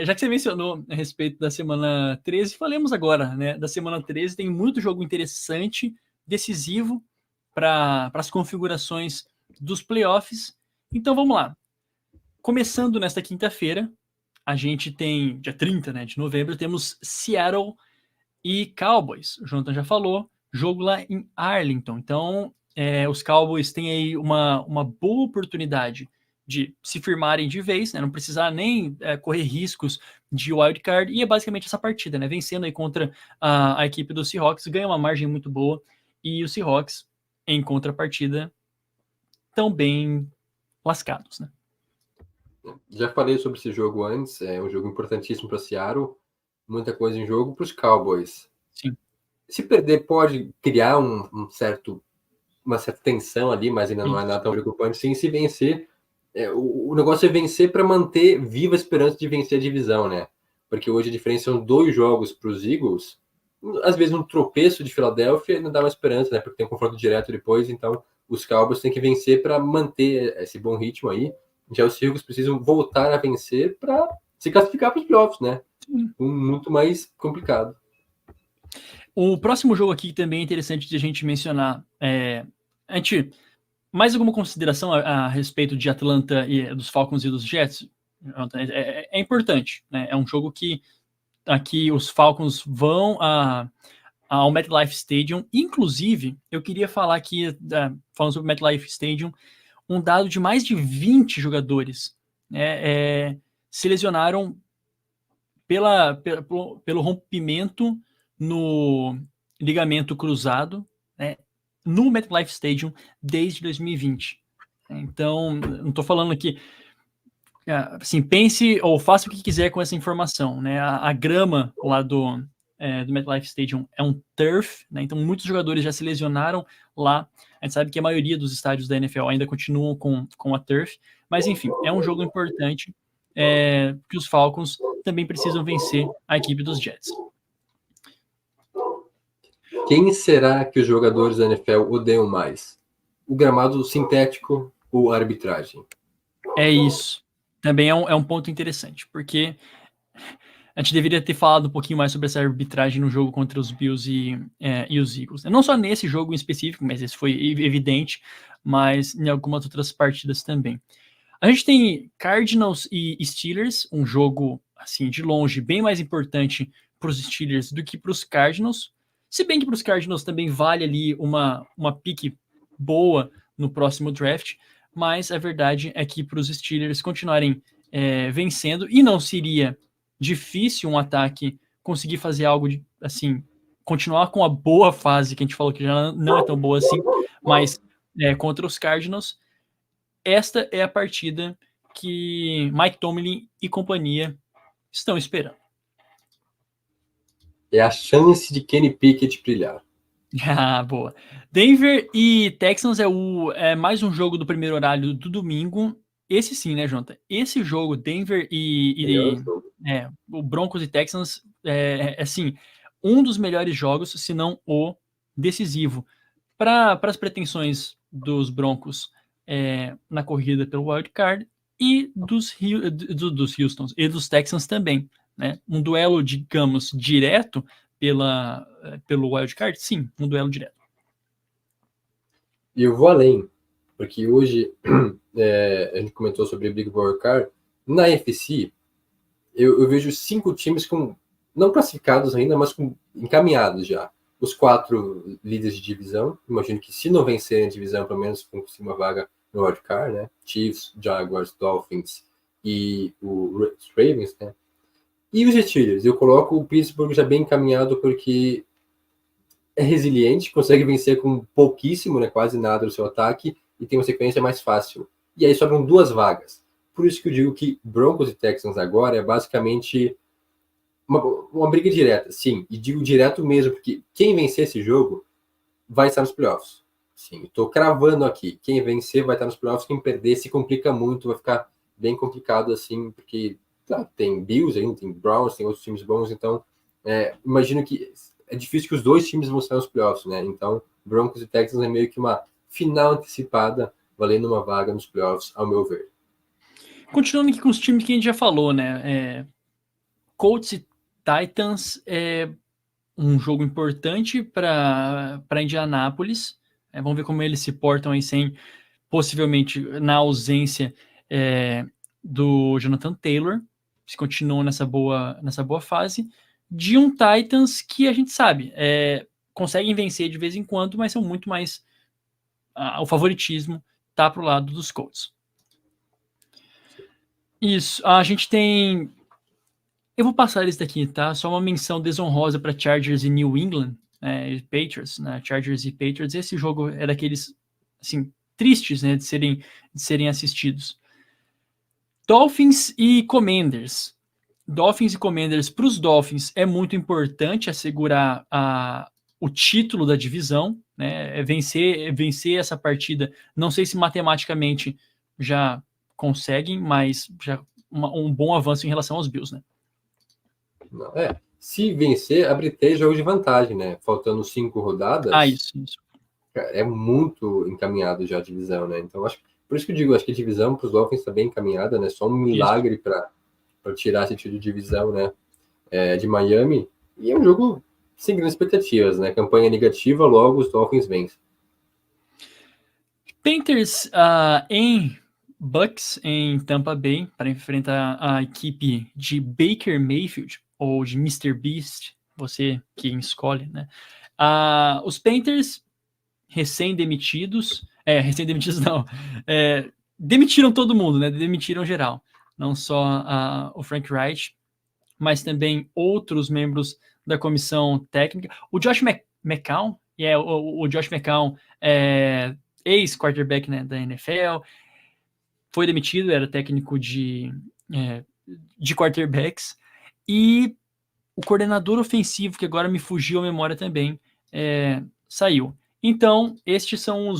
Já que você mencionou a respeito da semana 13, falemos agora, né? Da semana 13 tem muito jogo interessante, decisivo para as configurações dos playoffs. Então vamos lá. Começando nesta quinta-feira, a gente tem, dia 30, né, de novembro, temos Seattle e Cowboys. O Jonathan já falou, jogo lá em Arlington. Então, os Cowboys têm aí uma boa oportunidade de se firmarem de vez, né? Não precisar nem correr riscos de wildcard, e é basicamente essa partida, né? Vencendo aí contra a equipe do Seahawks, ganha uma margem muito boa, e os Seahawks, em contrapartida, estão bem lascados, né? Já falei sobre esse jogo antes, é um jogo importantíssimo para Seattle, muita coisa em jogo para os Cowboys. Sim. Se perder, pode criar uma certa tensão ali, mas ainda não é nada tão preocupante. Sim, se vencer, o negócio é vencer para manter viva a esperança de vencer a divisão, né? Porque hoje a diferença são 2 jogos para os Eagles. Às vezes um tropeço de Filadélfia ainda dá uma esperança, né? Porque tem um confronto direto depois, então os Cowboys têm que vencer para manter esse bom ritmo aí. Já os Eagles precisam voltar a vencer para se classificar para os playoffs, né? Muito mais complicado. O próximo jogo aqui também é interessante de a gente mencionar. Mais alguma consideração a respeito de Atlanta e dos Falcons e dos Jets? É importante, né? É um jogo que aqui os Falcons vão ao MetLife Stadium. Inclusive, eu queria falar aqui, falando sobre o MetLife Stadium, um dado de mais de 20 jogadores se lesionaram pelo rompimento no ligamento cruzado, né, no MetLife Stadium desde 2020. Então, não estou falando aqui, assim, pense ou faça o que quiser com essa informação, né? A grama lá do MetLife Stadium é um turf, né? Então muitos jogadores já se lesionaram lá. A gente sabe que a maioria dos estádios da NFL ainda continuam com a turf, mas enfim, é um jogo importante que os Falcons também precisam vencer a equipe dos Jets. Quem será que os jogadores da NFL odeiam mais? O gramado sintético ou a arbitragem? É isso. Também é um ponto interessante, porque a gente deveria ter falado um pouquinho mais sobre essa arbitragem no jogo contra os Bills e os Eagles. Não só nesse jogo em específico, mas esse foi evidente, mas em algumas outras partidas também. A gente tem Cardinals e Steelers, um jogo, assim, de longe, bem mais importante para os Steelers do que para os Cardinals. Se bem que para os Cardinals também vale ali uma pique boa no próximo draft, mas a verdade é que para os Steelers continuarem vencendo, e não seria difícil um ataque conseguir fazer algo assim, continuar com a boa fase, que a gente falou que já não é tão boa assim, mas contra os Cardinals, esta é a partida que Mike Tomlin e companhia estão esperando. É a chance de Kenny Pickett brilhar. Ah, boa. Denver e Texans é mais um jogo do primeiro horário do domingo. Esse sim, né, Jonathan? Esse jogo, Denver o Broncos e Texans, assim, um dos melhores jogos, se não o decisivo. Para as pretensões dos Broncos na corrida pelo wildcard e dos Houstons e dos Texans também. Né? Um duelo, digamos, direto pelo wildcard? Sim, um duelo direto. E eu vou além, porque hoje a gente comentou sobre Big Wildcard. Na NFC, eu vejo 5 times não classificados ainda, mas encaminhados já. Os 4 líderes de divisão, imagino que se não vencerem a divisão, pelo menos conquistem uma vaga no wildcard, né? Chiefs, Jaguars, Dolphins e os Ravens, né? E os Steelers, eu coloco o Pittsburgh já bem encaminhado porque é resiliente, consegue vencer com pouquíssimo, né, quase nada no seu ataque e tem uma sequência mais fácil. E aí sobram 2 vagas. Por isso que eu digo que Broncos e Texans agora é basicamente uma briga direta, sim, e digo direto mesmo, porque quem vencer esse jogo vai estar nos playoffs. Sim, estou cravando aqui. Quem vencer vai estar nos playoffs, quem perder se complica muito, vai ficar bem complicado assim, porque tem Bills ainda, tem Browns, tem outros times bons, então imagino que é difícil que os 2 times vão estar nos playoffs, né? Então, Broncos e Texans é meio que uma final antecipada, valendo uma vaga nos playoffs, ao meu ver. Continuando aqui com os times que a gente já falou, né? Colts e Titans é um jogo importante para Indianápolis. Vamos ver como eles se portam aí sem, possivelmente, na ausência do Jonathan Taylor, se continuam nessa boa fase, de um Titans que a gente sabe, conseguem vencer de vez em quando, mas são muito mais... o favoritismo tá pro lado dos Colts. Isso, a gente tem... Eu vou passar eles daqui, tá? Só uma menção desonrosa para Chargers e New England, e Patriots, né? Chargers e Patriots. Esse jogo é daqueles, assim, tristes, né? De serem assistidos. Dolphins e Commanders. Dolphins e Commanders, para os Dolphins é muito importante assegurar o título da divisão, né? Vencer essa partida. Não sei se matematicamente já conseguem, mas já um bom avanço em relação aos Bills, né? Não, se vencer, abre 3 jogos de vantagem, né? Faltando 5 rodadas. Isso. É muito encaminhado já a divisão, né? Então, por isso que eu digo, acho que a divisão para os Dolphins está bem encaminhada, né? Só um milagre para tirar esse título de divisão, né? De Miami. E é um jogo sem grandes expectativas, né? Campanha negativa, logo os Dolphins vencem. Panthers em Bucks, em Tampa Bay, para enfrentar a equipe de Baker Mayfield, ou de Mr. Beast, você quem escolhe, né? Os Panthers recém-demitidos não, demitiram todo mundo, né? Demitiram geral, não só o Frank Reich, mas também outros membros da comissão técnica. O Josh McCown, o Josh McCown ex-quarterback, né, da NFL, foi demitido, era técnico de quarterbacks, e o coordenador ofensivo, que agora me fugiu a memória também, saiu. Então, estes são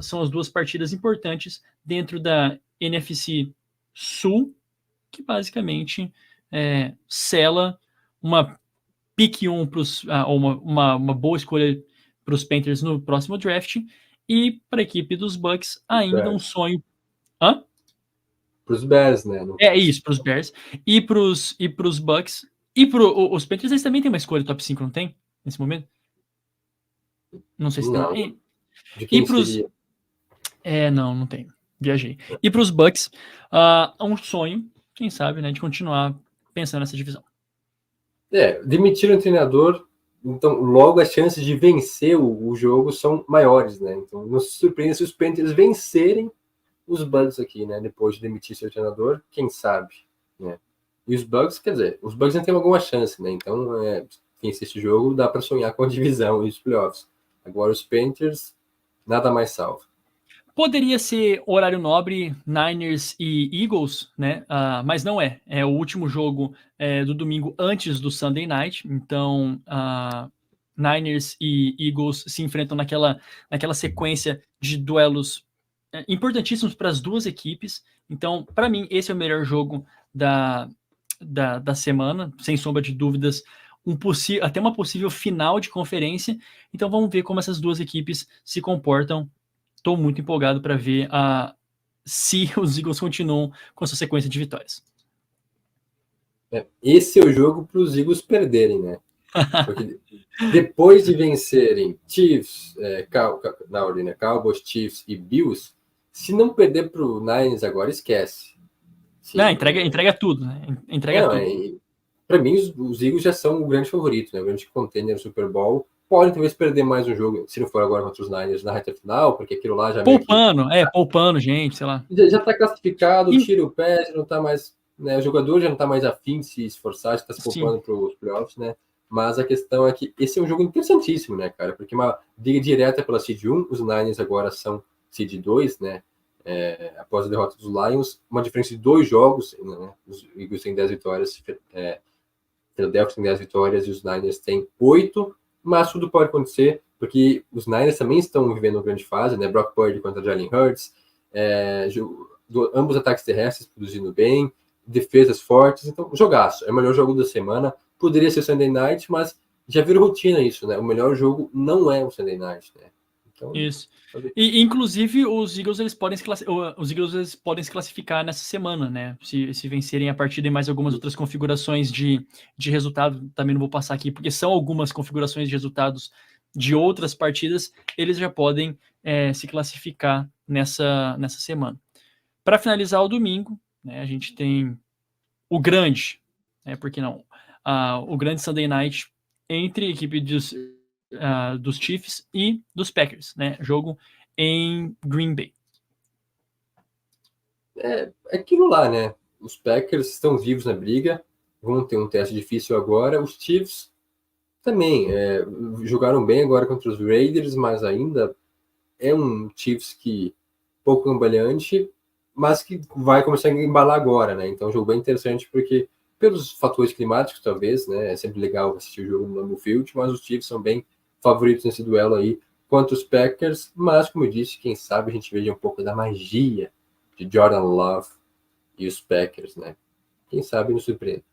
são as duas partidas importantes dentro da NFC Sul, que basicamente sela uma pick 1 ou uma boa escolha para os Panthers no próximo draft, e para a equipe dos Bucks ainda um sonho. Para os Bears, né? Isso, para os Bears. E para os Bucks. E para os Panthers, eles também têm uma escolha top 5, não tem? Nesse momento? Não sei se tem. De quem seria? Não tem. Viajei. E para os Bucks, um sonho, quem sabe, né, de continuar pensando nessa divisão. Demitir o treinador, então logo as chances de vencer o jogo são maiores, né? Então não se surpreenda se os Panthers vencerem os Bucks aqui, né? Depois de demitir seu treinador, quem sabe, né? E os Bucks, quer dizer, os Bucks não tem alguma chance, né? Então, vencer esse jogo dá para sonhar com a divisão e os playoffs. Agora os Panthers, nada mais salva. Poderia ser horário nobre, Niners e Eagles, né? Mas não é. É o último jogo do domingo antes do Sunday Night. Então, Niners e Eagles se enfrentam naquela sequência de duelos importantíssimos para as duas equipes. Então, para mim, esse é o melhor jogo da semana, sem sombra de dúvidas. Até uma possível final de conferência. Então, vamos ver como essas duas equipes se comportam. Estou muito empolgado para ver se os Eagles continuam com essa sequência de vitórias. Esse é o jogo para os Eagles perderem, né? Porque depois de vencerem Chiefs, na ordem, né? Cowboys, Chiefs e Bills, se não perder para o Niners agora, esquece. Não, entrega tudo, né? Tudo. Para mim, os Eagles já são o grande favorito, né? O grande contender no Super Bowl. Podem talvez perder mais um jogo, se não for agora contra os Niners na reta final, porque aquilo lá já... Poupando, gente, sei lá. Já está classificado, tira o pé, já não está mais... Né, o jogador já não está mais afim de se esforçar, já está se poupando para os playoffs, né? Mas a questão é que esse é um jogo interessantíssimo, né, cara? Porque uma briga direta pela Seed 1, os Niners agora são Seed 2, né? Após a derrota dos Lions, uma diferença de 2 jogos, né? Os Eagles têm 10 vitórias, Philadelphia tem 10 vitórias e os Niners têm 8, mas tudo pode acontecer, porque os Niners também estão vivendo uma grande fase, né? Brock Purdy contra Jalen Hurts, ambos ataques terrestres produzindo bem, defesas fortes, então jogaço, é o melhor jogo da semana. Poderia ser Sunday Night, mas já virou rotina isso, né? O melhor jogo não é o Sunday Night, né? Então, Isso. E, inclusive, os Eagles eles podem se classificar nessa semana, né? Se vencerem a partida e mais algumas outras configurações de resultado, também não vou passar aqui, porque são algumas configurações de resultados de outras partidas, eles já podem se classificar nessa semana. Para finalizar o domingo, né, a gente tem o grande, né, por que não? O grande Sunday Night entre a equipe dos Chiefs e dos Packers, né? Jogo em Green Bay. É aquilo lá, né? Os Packers estão vivos na briga, vão ter um teste difícil agora. Os Chiefs também jogaram bem agora contra os Raiders, mas ainda é um Chiefs que pouco cambaleante, mas que vai começar a embalar agora, né? Então, é um jogo bem interessante porque pelos fatores climáticos, talvez, né? É sempre legal assistir o jogo no Lambeau Field, mas os Chiefs são bem favoritos nesse duelo aí contra os Packers, mas, como eu disse, quem sabe a gente veja um pouco da magia de Jordan Love e os Packers, né? Quem sabe nos surpreende.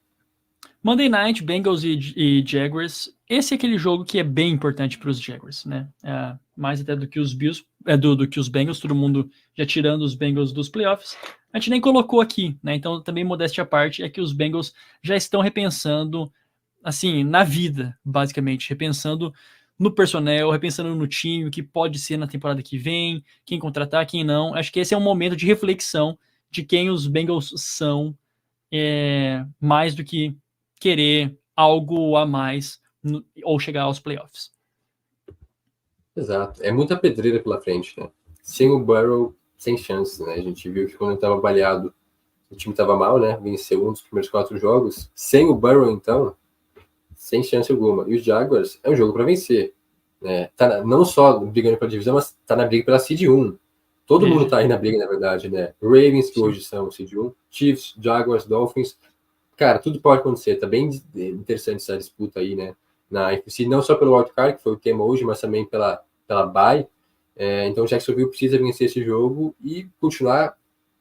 Monday Night, Bengals e Jaguars. Esse é aquele jogo que é bem importante para os Jaguars, né? Mais até do que os Bills, do que os Bengals, todo mundo já tirando os Bengals dos playoffs. A gente nem colocou aqui, né? Então, também modéstia à parte, é que os Bengals já estão repensando, assim, na vida, basicamente, repensando no personnel, repensando no time, o que pode ser na temporada que vem, quem contratar, quem não. Acho que esse é um momento de reflexão de quem os Bengals são, mais do que querer algo a mais ou chegar aos playoffs. Exato. É muita pedreira pela frente, né? Sem o Burrow, sem chance, né? A gente viu que quando ele estava baleado, o time estava mal, né? Venceu um dos primeiros 4 jogos. Sem o Burrow, então, sem chance alguma. E os Jaguars é um jogo para vencer, né? Tá não só brigando pela divisão, mas tá na briga pela seed 1. Todo mundo tá aí na briga, na verdade, né? Ravens, que Sim. hoje são seed 1, Chiefs, Jaguars, Dolphins. Cara, tudo pode acontecer. Tá bem interessante essa disputa aí, né? Na NFC, não só pelo wildcard, que foi o tema hoje, mas também pela bye. Então o Jacksonville precisa vencer esse jogo e continuar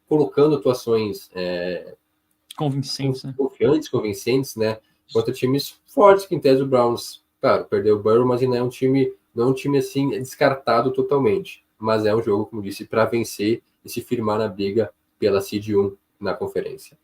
colocando atuações Convincentes, né? confiantes, convincentes, né? Contra times fortes, que em tese o Browns, claro, perdeu o Burrow, mas ainda é um time, não é um time assim descartado totalmente. Mas é um jogo, como disse, para vencer e se firmar na briga pela seed 1 na conferência.